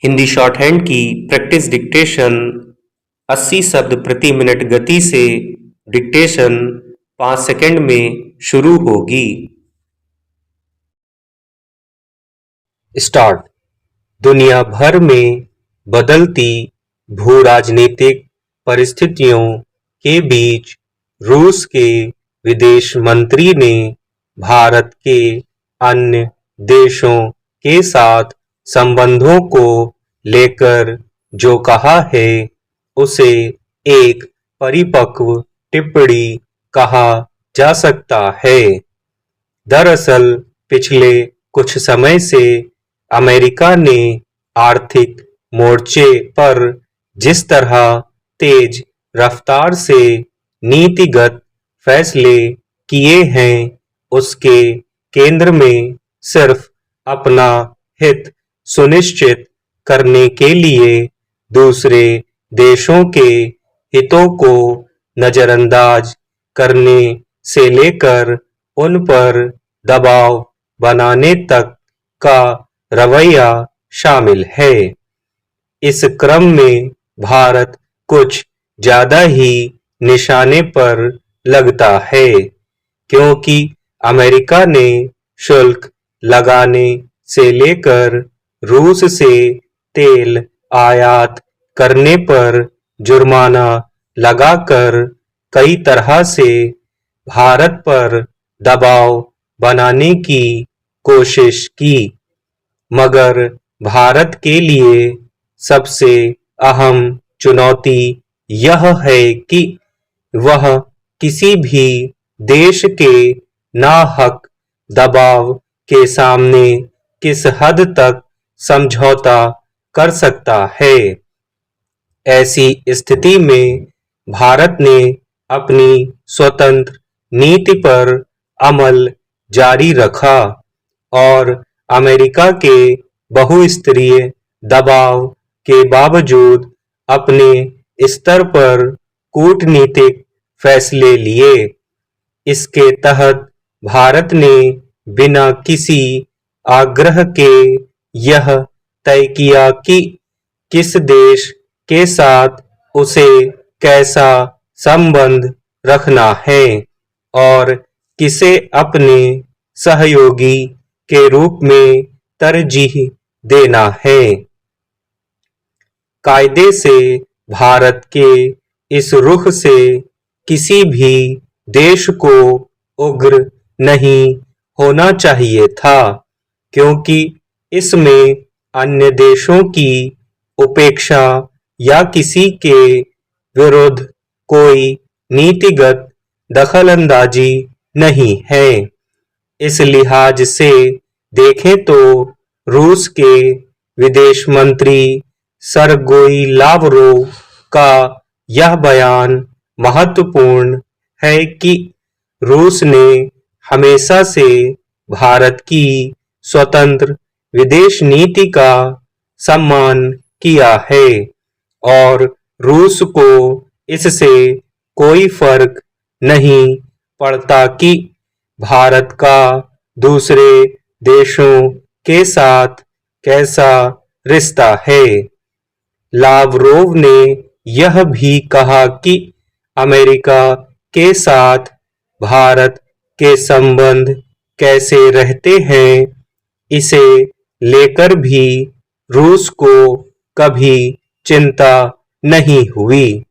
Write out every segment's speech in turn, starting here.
Hindi short hand की practice dictation 80 शब्द प्रति मिनट गति से डिक्टेशन 5 सेकंड में शुरू होगी। स्टार्ट। दुनिया भर में बदलती भू राजनीतिक परिस्थितियों के बीच रूस के विदेश मंत्री ने भारत के अन्य देशों के साथ संबंधों को लेकर जो कहा है उसे एक परिपक्व टिप्पणी कहा जा सकता है। दरअसल पिछले कुछ समय से अमेरिका ने आर्थिक मोर्चे पर जिस तरह तेज रफ्तार से नीतिगत फैसले किए हैं उसके केंद्र में सिर्फ अपना हित सुनिश्चित करने के लिए दूसरे देशों के हितों को नजरअंदाज करने से लेकर उन पर दबाव बनाने तक का रवैया शामिल है। इस क्रम में भारत कुछ ज्यादा ही निशाने पर लगता है, क्योंकि अमेरिका ने शुल्क लगाने से लेकर रूस से तेल आयात करने पर जुर्माना लगाकर कई तरह से भारत पर दबाव बनाने की कोशिश की, मगर भारत के लिए सबसे अहम चुनौती यह है कि वह किसी भी देश के नाहक दबाव के सामने किस हद तक समझौता कर सकता है। ऐसी स्थिति में भारत ने अपनी स्वतंत्र नीति पर अमल जारी रखा और अमेरिका के बहुस्तरीय दबाव के बावजूद अपने स्तर पर कूटनीतिक फैसले लिए। इसके तहत भारत ने बिना किसी आग्रह के यह तय किया कि किस देश के साथ उसे कैसा संबंध रखना है और किसे अपने सहयोगी के रूप में तरजीह देना है। कायदे से भारत के इस रुख से किसी भी देश को उग्र नहीं होना चाहिए था, क्योंकि इसमें अन्य देशों की उपेक्षा या किसी के विरुद्ध कोई नीतिगत दखलंदाजी नहीं है। इस लिहाज से देखें तो रूस के विदेश मंत्री सरगेई लावरोव का यह बयान महत्वपूर्ण है कि रूस ने हमेशा से भारत की स्वतंत्र विदेश नीति का सम्मान किया है और रूस को इससे कोई फर्क नहीं पड़ता कि भारत का दूसरे देशों के साथ कैसा रिश्ता है। लावरोव ने यह भी कहा कि अमेरिका के साथ भारत के संबंध कैसे रहते हैं, इसे लेकर भी रूस को कभी चिंता नहीं हुई।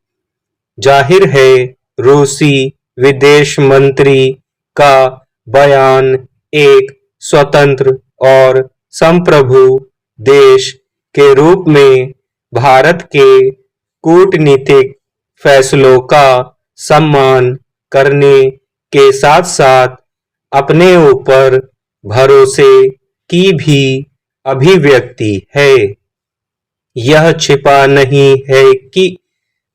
जाहिर है रूसी विदेश मंत्री का बयान एक स्वतंत्र और संप्रभु देश के रूप में भारत के कूटनीतिक फैसलों का सम्मान करने के साथ साथ अपने ऊपर भरोसे की भी अभिव्यक्ति है। यह छिपा नहीं है कि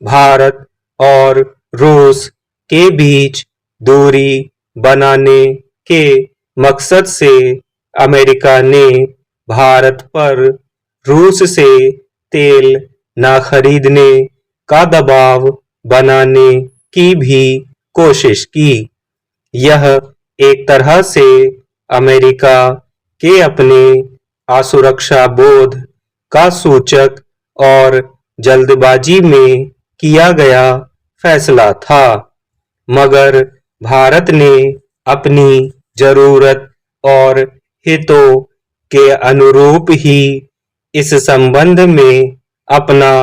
भारत और रूस के बीच दूरी बनाने के मकसद से अमेरिका ने भारत पर रूस से तेल न खरीदने का दबाव बनाने की भी कोशिश की। यह एक तरह से अमेरिका के अपने असुरक्षा बोध का सूचक और जल्दबाजी में किया गया फैसला था, मगर भारत ने अपनी जरूरत और हितों के अनुरूप ही इस संबंध में अपना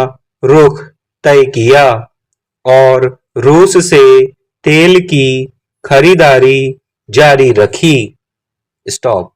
रुख तय किया और रूस से तेल की खरीदारी जारी रखी। स्टॉप।